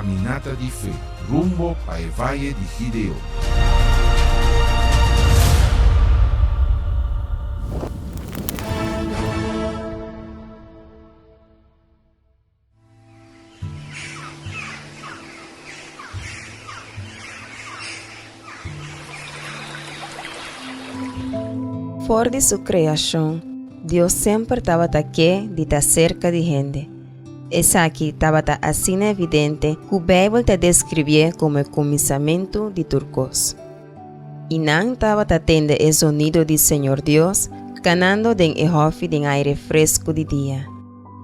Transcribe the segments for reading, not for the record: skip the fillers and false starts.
Caminata de Fé, rumbo ao Valle de Gideon. Por de sua criação, Deus sempre estava aqui de estar cerca de gente. Essa aqui estava assim evidente que o Bíblia te descrevia como o começamento de turcos. E não estava tendo o sonido do Senhor Deus canando den ehofe den aire fresco de dia.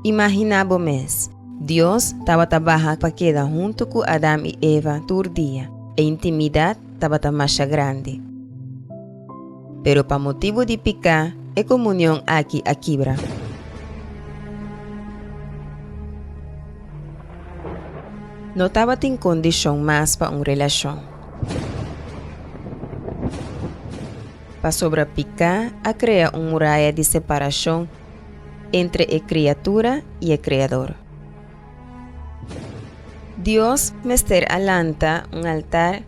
Imaginava mês, Deus estava barra para quedar junto com Adão e Eva todo dia. A intimidade estava mais grande. Pero para motivo de picar, a comunhão aqui a quebra. Não estava em condição mais para uma relação. Para sobrepicar, a criar uma muralha de separação entre a criatura e o Criador. Deus mester alanta um altar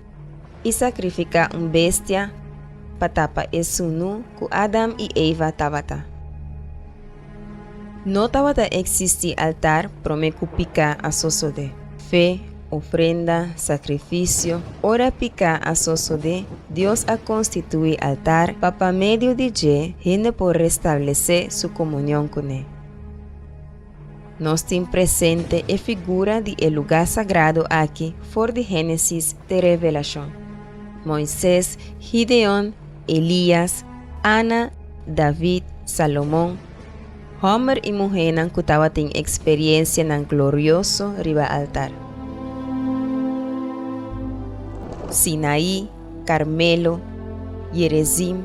e sacrifica uma bestia para tapar o sunu que Adão e Eva estavam. Não estava existir altar para me picar a sosode. Fé, ofrenda, sacrifício, ora picar a sosode, Deus a constitui altar para meio de que gente por restabelecer sua comunhão com ele. Nós temos presente a figura de el lugar sagrado aqui, for de Gênesis de Revelação. Moisés, Gideon, Elias, Ana, David, Salomão, Homer e mulher que estavam tendo experiência no glorioso riba altar. Sinaí, Carmelo, Jerezim,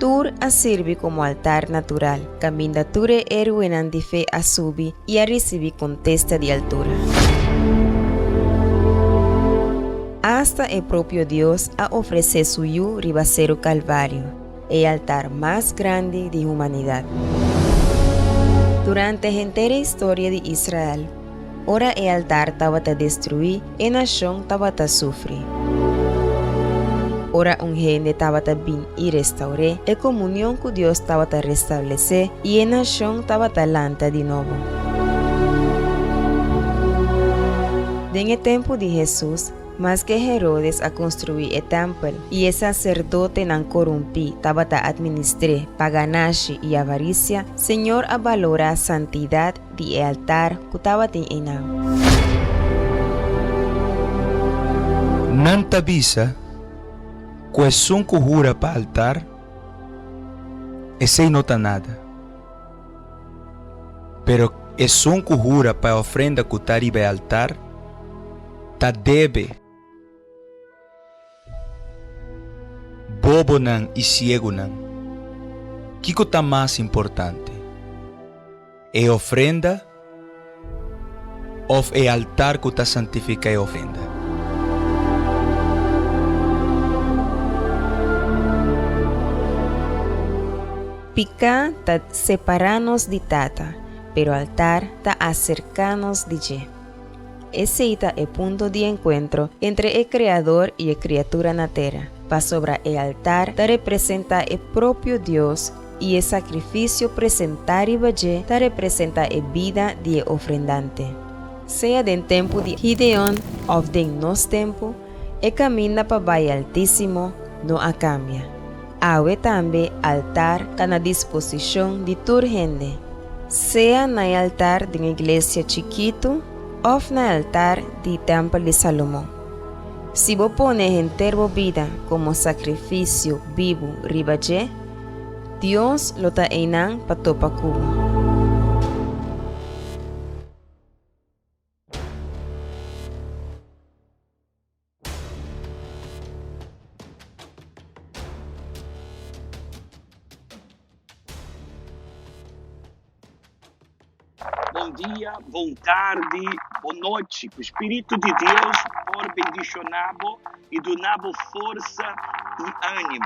tur a servir como altar natural, camindatura heroína de fé a subir e a receber contesta de altura. Hasta o próprio Deus a oferecer suyo riba o Calvário, o altar mais grande de humanidade. Durante a inteira história de Israel, ora o altar estava a destruir e a nação estava a sofrer. Ora gente estava a vir e restaurar, a comunhão com Deus estava a restabelecer e a nação estava a lanta de novo. No tempo de Jesus, mas que Herodes a construir o templo e o sacerdote não corrompi estava a administrar paganache e avarícia, Senhor a valora a santidade do altar que estava em enão. Não te avisa que é som que jura para altar e sem nota nada. Pero é som que jura para ofrenda que está arriba altar ta debe. Bobo não e ciego não. Que está mais importante? É ofrenda ou é altar que está santifica a ofrenda? Picar está separando-nos de tata, pero altar está acercando-nos de je. Esse é o ponto de encontro entre o Criador e a criatura na terra. Para sobre o altar, te representa o próprio Deus e o sacrifício presentado te representa a vida do ofrendante. Seja do tempo de Gideon ou de nosso tempo, o caminho para o Valle Altíssimo não a cambia. Há também altar que na disposição de toda gente, seja no altar de uma igreja chiquito ou no altar do templo de Salomão. Se você põe inteira vida como sacrifício vivo ribaje, Deus lo está enang para topa cubo. Bom dia, boa tarde, boa noite. Que o Espírito de Deus for bendicionado e donado força e ânimo.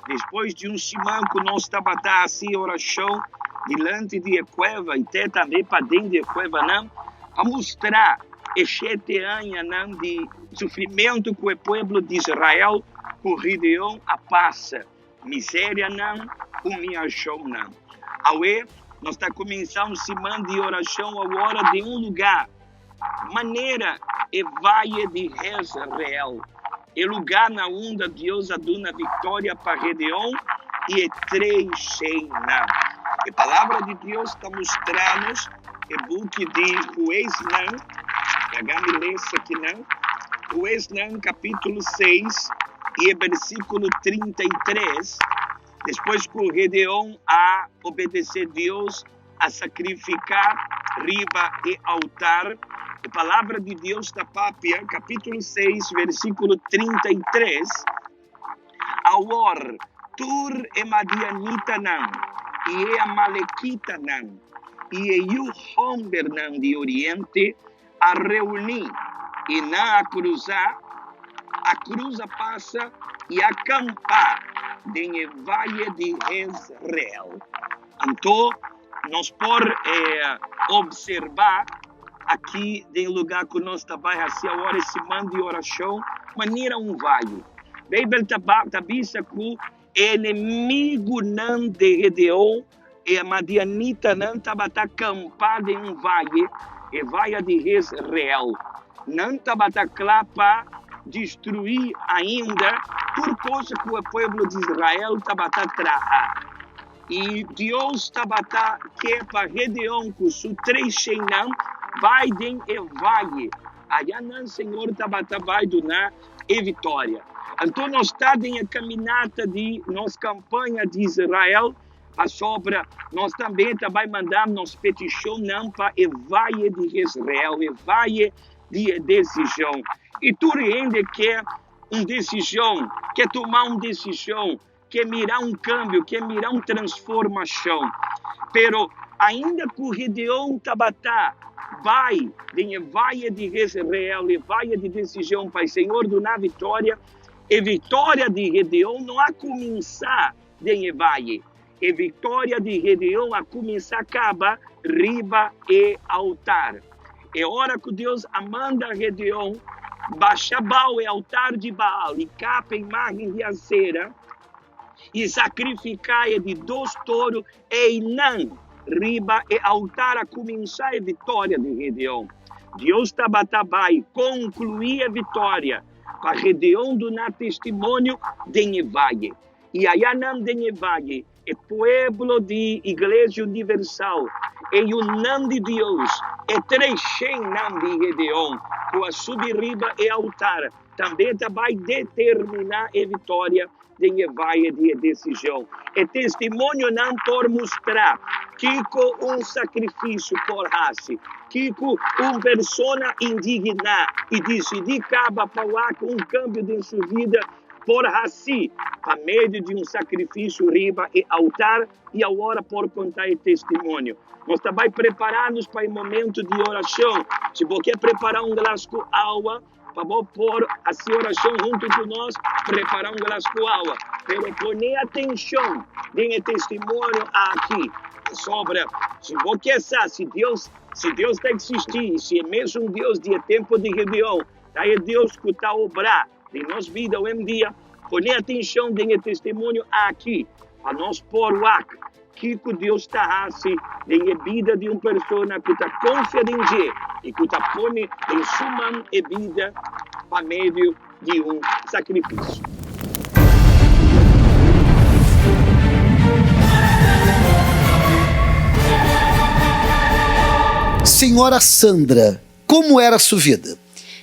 Depois de semana que nós estamos assim, oração, diante de cueva e até também para dentro da cueva, não, a mostrar e 7 anos de sofrimento que o povo de Israel por Gideão a passa. Miséria não, humilhação não. Aue, nós está começando semana de oração agora de um lugar. Maneira é Vale de Jezreel. É lugar na onde Deus aduna vitória para Gideão e é 3 não. A palavra de Deus está mostrando o book de Juiz não, H.M. Lessa aqui não, Juiz não, capítulo 6 e versículo 33, depois que o Gideão a obedecer a Deus, a sacrificar riba e altar, a palavra de Deus está papia, capítulo 6, versículo 33, Awor, Tur e Madianita não, e a Malequita não, e o Homber não de Oriente, a reunir e na cruzar, a cruza passa e acampar no Vale de Jezreel. Então, nós podemos observar aqui no lugar que nós trabalhamos agora esse mando de oração, maneira um vale. A Bíblia está vista que o inimigo não de Gideão e a Madianita não estava acampado em um vale, e Vale de Jezreel. Não estava claro para destruir ainda, por causa que o povo de Israel estava atrás. E Deus estava que para Gideão, com seus 3 não, vai em vale. Allá não, Senhor, estava vai donar e vitória. Então, nós estamos em a caminhada de nossa campanha de Israel, a sobra, nós também mandamos nossa petição não para o Vale de Jezreel, o Vale de decisão. E tu ainda quer uma decisão, quer tomar uma decisão, quer mirar um câmbio, quer mirar uma transformação. Pero ainda que o Gideão vai em Vale de Jezreel, e Vale de decisão para o Senhor donar vitória, e vitória de Gideão não a começar em Vale. E vitória de Gideão a começar a acabar riba e altar. É hora que Deus manda Gideão baixar o altar de Baal e capa a imagem de acera e sacrificar de 2 touros e não riba e altar a começar a vitória de Gideão. Deus vai concluir a vitória para Gideão donar testemunho de Vale. E allá não de Vale, o povo de Igreja Universal, e o nome de Deus, é 3 nome de Gideão, com a subirriba e altar, também vai determinar a vitória de Vale de decisão. E testemunho não por mostrar que com um sacrifício por raça, que com uma pessoa indigna e decidir acabar falar com um câmbio de sua vida por assim, a meio de um sacrifício riba e altar, e agora por contar o testemunho. Nós também preparamos para o momento de oração. Se você quer preparar um glass com água, para pôr a sua oração junto com nós, preparar um glass com água. Pero põe atenção no testemunho aqui. Sobre, se você sabe, se Deus está existindo, se é mesmo um Deus de tempo de Gideão, é Deus que está obrando de nossa vida hoje em dia, põe atenção no testemunho aqui, para nós pôr o que Deus está fazendo na vida de uma pessoa que está confiando em Deus e que está pondo em sua mão a vida para meio de um sacrifício. Senhora Sandra, como era a sua vida?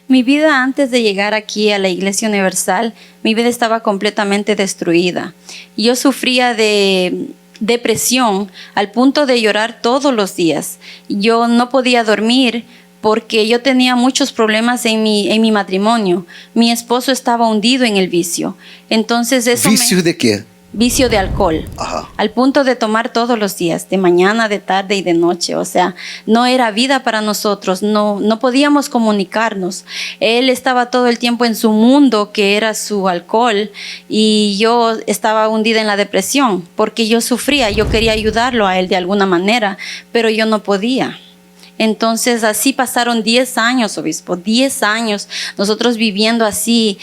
Mi vida antes de llegar aquí a la Iglesia Universal, mi vida estaba completamente destruida. Yo sufría de depresión al punto de llorar todos los días. Yo no podía dormir porque yo tenía muchos problemas en mi matrimonio. Mi esposo estaba hundido en el vicio. Entonces eso ¿Vicio de qué? Vicio de alcohol. Ajá. Al punto de tomar todos los días, de mañana, de tarde y de noche. O sea, no era vida para nosotros, no podíamos comunicarnos. Él estaba todo el tiempo en su mundo, que era su alcohol, y yo estaba hundida en la depresión, porque yo sufría, yo quería ayudarlo a él de alguna manera, pero yo no podía. Entonces así pasaron 10 años, obispo, 10 años, nosotros viviendo así,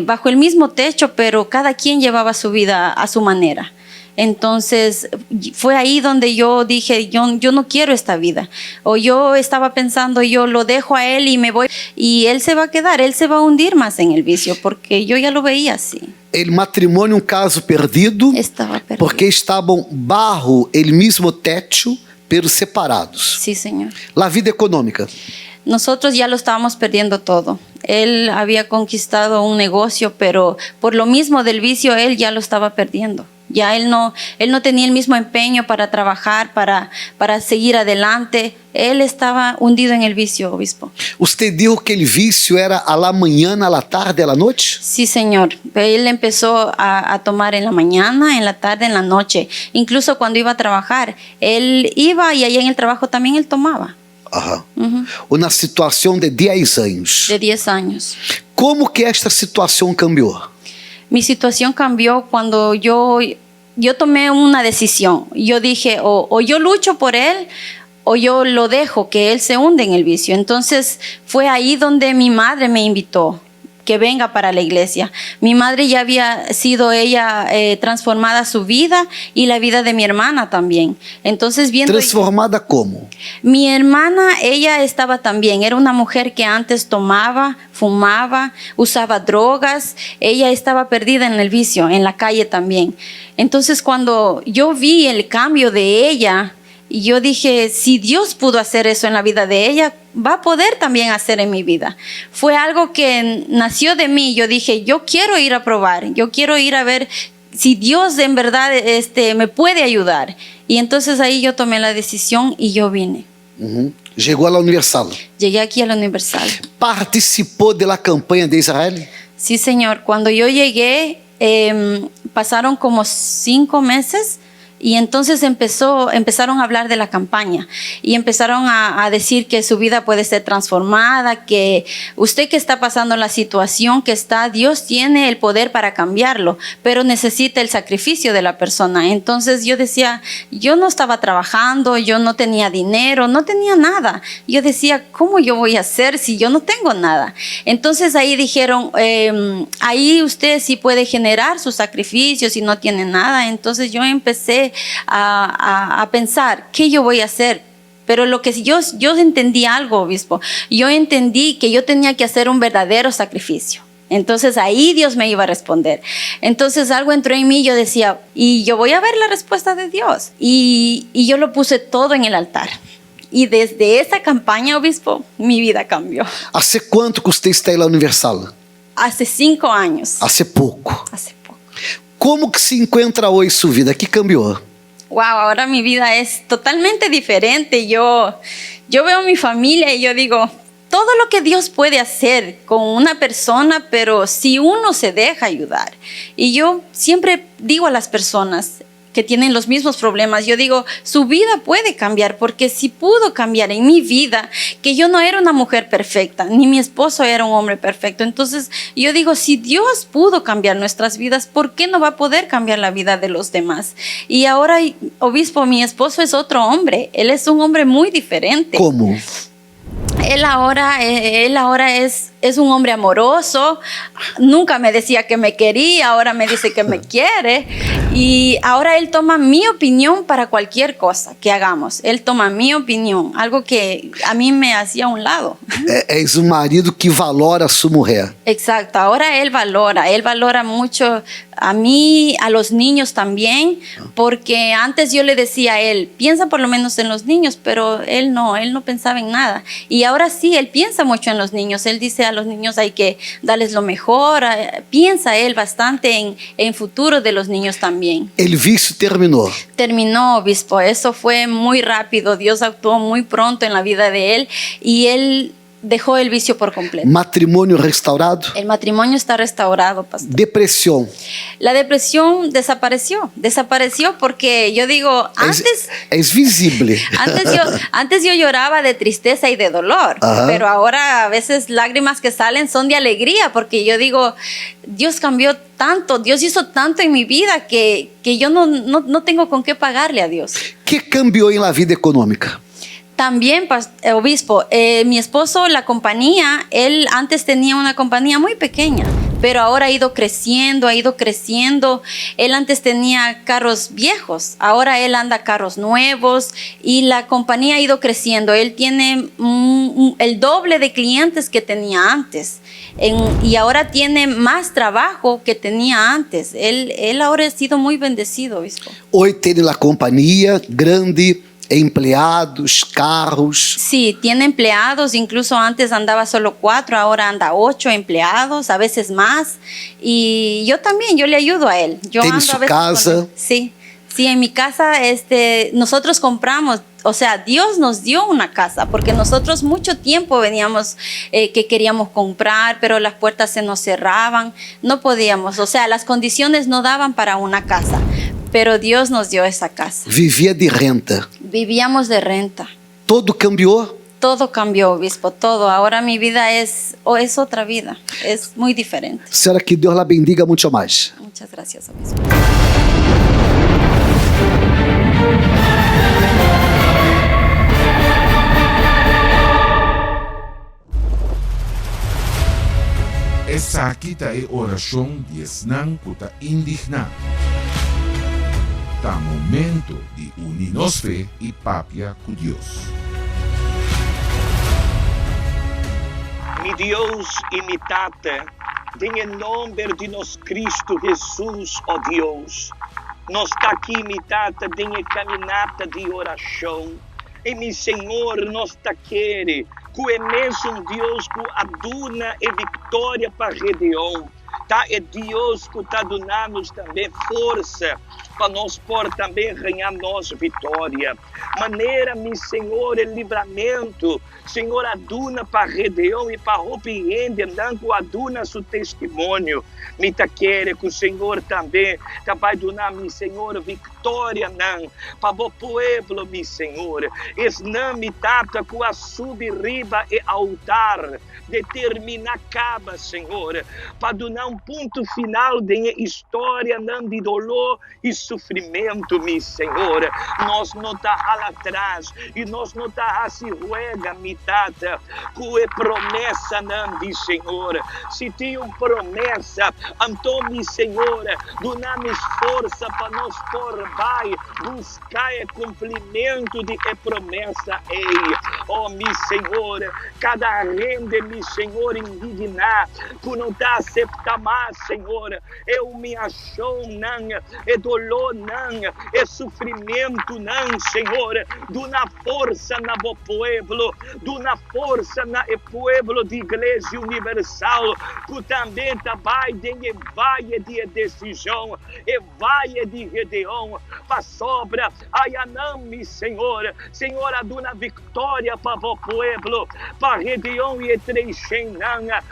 bajo el mismo techo, pero cada quien llevaba su vida a su manera. Entonces fue ahí donde yo dije, yo no quiero esta vida. O yo estaba pensando, yo lo dejo a él y me voy. Y él se va a quedar, él se va a hundir más en el vicio, porque yo ya lo veía así. El matrimonio, un caso perdido, Estaba perdido. porque estaban bajo el mismo techo, pero separados. Sí, señor. La vida econômica. Nosotros ya lo estábamos perdiendo todo. Él había conquistado un negocio, pero por lo mismo del vicio, él ya lo estaba perdiendo. Ya él no tenía el mismo empeño para trabajar, para seguir adelante. Él estaba hundido en el vicio, obispo. Usted dijo que el vicio era a la mañana, a la tarde, a la noche? Sí, señor. Él empezó a tomar en la mañana, en la tarde, en la noche. Incluso cuando iba a trabajar, él iba y allá en el trabajo también él tomaba. Aham. Uma situação de 10 anos. De 10 años. Como que esta situação cambiou? Mi situación cambió cuando yo tomé una decisión. Yo dije, o yo lucho por él, o yo lo dejo, que él se hunde en el vicio. Entonces fue ahí donde mi madre me invitó, que venga para la iglesia. Mi madre ya había sido ella transformada su vida y la vida de mi hermana también. Entonces viendo... ¿Transformada cómo? Mi hermana, ella estaba también, era una mujer que antes tomaba, fumaba, usaba drogas, ella estaba perdida en el vicio, en la calle también. Entonces cuando yo vi el cambio de ella, yo dije, si Dios pudo hacer eso en la vida de ella, va a poder también hacer en mi vida. Fue algo que nació de mí. Yo dije, yo quiero ir a probar, yo quiero ir a ver si Dios en verdad me puede ayudar. Y entonces ahí yo tomé la decisión y yo vine. Llegó a la Universal. Llegué aquí a la Universal. ¿Participó de la campaña de Israel? Sí, señor. Cuando yo llegué, pasaron como 5 meses. Y entonces empezaron a hablar de la campaña y empezaron a decir que su vida puede ser transformada, que usted que está pasando la situación que está, Dios tiene el poder para cambiarlo, pero necesita el sacrificio de la persona. Entonces yo decía, yo no estaba trabajando, yo no tenía dinero, no tenía nada. Yo decía, ¿cómo yo voy a hacer si yo no tengo nada? Entonces ahí dijeron, ahí usted sí puede generar sus sacrificios y no tiene nada. Entonces yo empecé a pensar, ¿qué yo voy a hacer? Pero lo que yo entendí algo, obispo. Yo entendí que yo tenía que hacer un verdadero sacrificio. Entonces ahí Dios me iba a responder. Entonces algo entró en mí, yo decía, y yo voy a ver la respuesta de Dios. Y yo lo puse todo en el altar. Y desde esa campaña, obispo, mi vida cambió. ¿Hace cuánto que usted está en la Universal? Hace 5 años. Hace poco. Hace poco. ¿Cómo que se encuentra hoy su vida? ¿Qué cambió? Wow, ahora mi vida es totalmente diferente. Yo veo a mi familia y yo digo, todo lo que Dios puede hacer con una persona, pero si uno se deja ayudar. Y yo siempre digo a las personas que tienen los mismos problemas, yo digo, su vida puede cambiar, porque si pudo cambiar en mi vida, que yo no era una mujer perfecta, ni mi esposo era un hombre perfecto. Entonces yo digo, si Dios pudo cambiar nuestras vidas, ¿por qué no va a poder cambiar la vida de los demás? Y ahora, obispo, mi esposo es otro hombre, él es un hombre muy diferente. ¿Cómo? Él ahora es un hombre amoroso. Nunca me decía que me quería, ahora me dice que me quiere. Y ahora él toma mi opinión para cualquier cosa que hagamos. Él toma mi opinión, algo que a mí me hacía a un lado. Es un marido que valora a su mujer. Exacto, ahora él valora mucho a mí, a los niños también, porque antes yo le decía a él, piensa por lo menos en los niños, pero él no pensaba en nada. Y ahora sí, él piensa mucho en los niños. Él dice a los niños hay que darles lo mejor. Piensa él bastante en futuro de los niños también. El vicio terminó. Terminó, obispo. Eso fue muy rápido. Dios actuó muy pronto en la vida de él y él dejó el vicio por completo. Matrimonio restaurado. El matrimonio está restaurado, pastor. Depresión. La depresión desapareció porque yo digo, antes... Es visible. Antes yo lloraba de tristeza y de dolor, pero ahora a veces lágrimas que salen son de alegría, porque yo digo, Dios cambió tanto, Dios hizo tanto en mi vida que yo no tengo con qué pagarle a Dios. ¿Qué cambió en la vida económica? También, obispo, mi esposo, la compañía, él antes tenía una compañía muy pequeña, pero ahora ha ido creciendo, ha ido creciendo. Él antes tenía carros viejos, ahora él anda carros nuevos y la compañía ha ido creciendo. Él tiene el doble de clientes que tenía antes y ahora tiene más trabajo que tenía antes. Él ahora ha sido muy bendecido, obispo. Hoy tiene la compañía grande, empleados, carros. Sí, tiene empleados, incluso antes andaba solo 4, ahora anda 8 empleados, a veces más. Y yo también, yo le ayudo a él. Yo ¿Tiene ando su a veces casa? con él. Sí, en mi casa nosotros compramos, o sea, Dios nos dio una casa, porque nosotros mucho tiempo veníamos que queríamos comprar, pero las puertas se nos cerraban, no podíamos, o sea, las condiciones no daban para una casa. Pero Dios nos dio esa casa. Vivia de renta. Vivíamos de renta. Todo cambiou? Todo cambió, obispo, todo. Ahora mi vida es otra vida. Es muy diferente. Senhora, que Deus la bendiga muito mais. Muchas gracias, obispo. Essa aqui tá é oração de Esnan kuta indigna. Tá momento de unir nos fé e papia com Deus. Mi Deus e mi Tata, em nome de nosso Cristo Jesus, ó Deus, nós está aqui, mi Tata, em caminhada de oração. E mi Senhor, nós está querendo que é mesmo Deus que aduna e vitória para Gedeon. Tá? É Deus que está dando também força para nós por também ganhar nossa vitória. Maneira, meu Senhor, é livramento. Senhor, aduna para Gedeon e para Ropiende, não aduna seu testemunho. Me tá querendo que o Senhor também vai dar, meu Senhor, vitória, não. Para o povo, meu Senhor. Es não me tata com a subiriba e altar. Determina acaba, Senhor. Para dar ponto final da história, não de dolor e sofrimento, meu Senhor. Nós não está lá atrás e nós não está se ruega, mi Tata, que é promessa, não de Senhor. Se tem uma promessa, então, mi Senhor, dá-nos força para nós por vai buscar o cumprimento de promessa. Ei, oh, mi Senhor, cada rende, mi Senhor, indignar, que não está aceita mais, Senhor, é humilhação, não, é dolor, não, é sofrimento, não, Senhor, dá força na bo povo, dá força na povo de Igreja Universal, que também vai de vale de decisão, e vale de Gedeon, para sobra, Ayanam, mi Senhor, Senhor, dá vitória para o povo, para Gedeon e Trechenanga,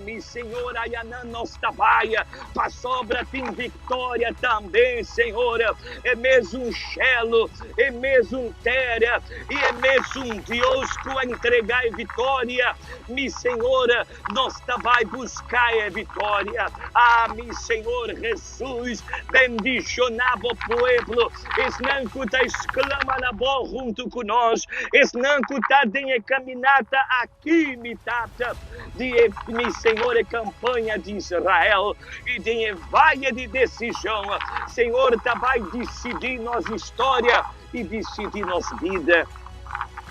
mi Senhor, Ayanam, nós trabalha, para sobra tem vitória também, Senhor, é mesmo Shelo, é mesmo Téria, e é mesmo Deus que vai entregar a vitória, mi Senhor, nós vai buscar a vitória, mi Senhor Jesus, bendicionar o povo, não que está exclama na boa junto conosco, não que está em caminhada aqui, mi Tata, de mi Senhor, a campanha de Israel, e de vale de decisão, Senhor, vai decidir nossa história e decidir nossa vida.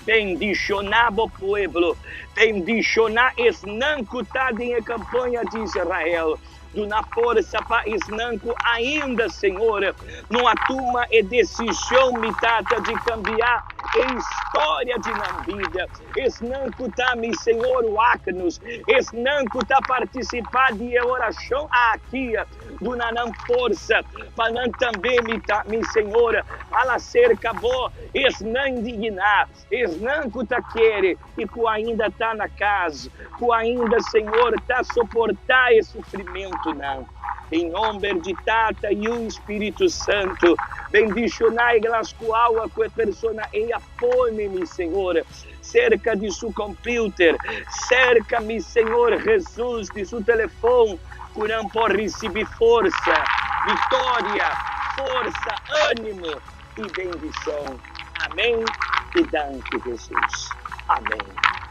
Bendicionar o povo, bendicionar esse não que está em campanha de Israel. Na força para Isnanco ainda, Senhor, não atuma a decisão, mi Tata, de cambiar a história de na vida. Isnanco está, mi Senhor, o Acnos. Isnanco está participar de oração aqui, do nanam força, para não também, mi Senhor, ala cerca boa, não indignar, Isnanco está querer, e que ainda está na casa, que ainda, Senhor, está suportar esse sofrimento. Não. Em nome de Tata e o Espírito Santo, bendicionai las cual a que persona ella pone, Senhor, cerca de seu computer, cerca, mi Senhor Jesus, de seu telefone, curando por receber força, vitória, força, ânimo e bendição. Amém. e danke, Jesus. Amém.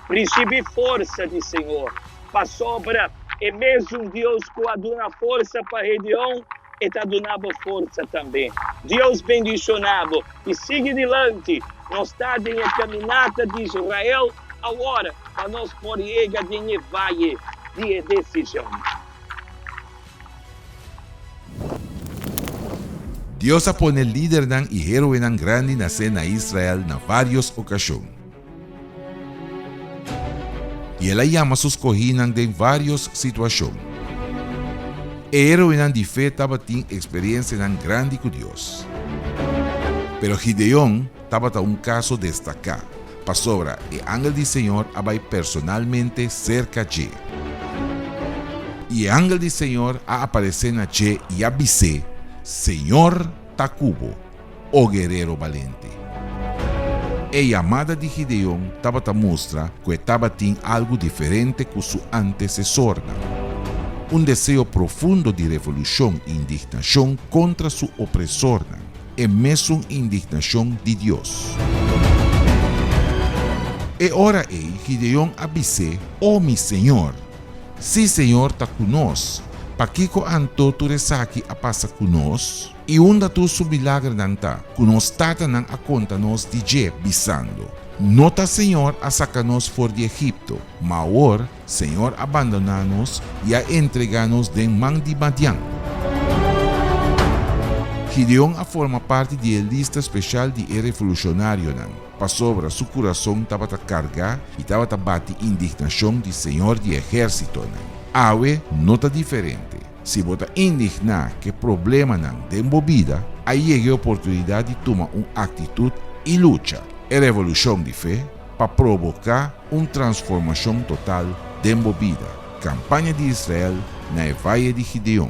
Recibe força de Senhor. Para sobra, é mesmo Deus que dá força para a região e está dando força também. Deus bendicionado e siga adiante. Nós estamos em caminhada de Israel agora, para nós por chegar de vale de decisão. Dios apone líder ng e héroe ng grande na Israel na várias ocasiões. E ela llama sus cohinang de várias situações. Héroe ng de fé estava tendo experiência ng grande com Deus. Pero Gideon estava a caso destacar. Para sobra, o ángel do Senhor abai personalmente cerca de. E o ángel do Senhor a aparecer na che e avise, Senhor Tacubo, o guerreiro valente. A chamada de Gideon estava a mostrar que estava tendo algo diferente com seu antecessor. Desejo profundo de revolução e indignação contra seu opressor. E mesmo indignação de Deus. E ora Gideon avise, mi Senhor, se Senhor está conosco, para que anto tu resaki a passa conosco, e tu su milagre nanta, conosco tata nang a conta nos de je bisando. Nota Senhor a sacanos for de Egipto, maor Senhor abandonanos e a entreganos de man de Madian. Gideon forma parte da lista especial de revolucionário. Para sobra, seu coração estava a carregar e estava a bater indignação do Senhor de exército. Awe nota diferente. Se você indignar que problema de movida, aí é a oportunidade de tomar uma atitude e luta. É revolução de fé para provocar uma transformação total de movida. Campanha de Israel na Valle de Gideon.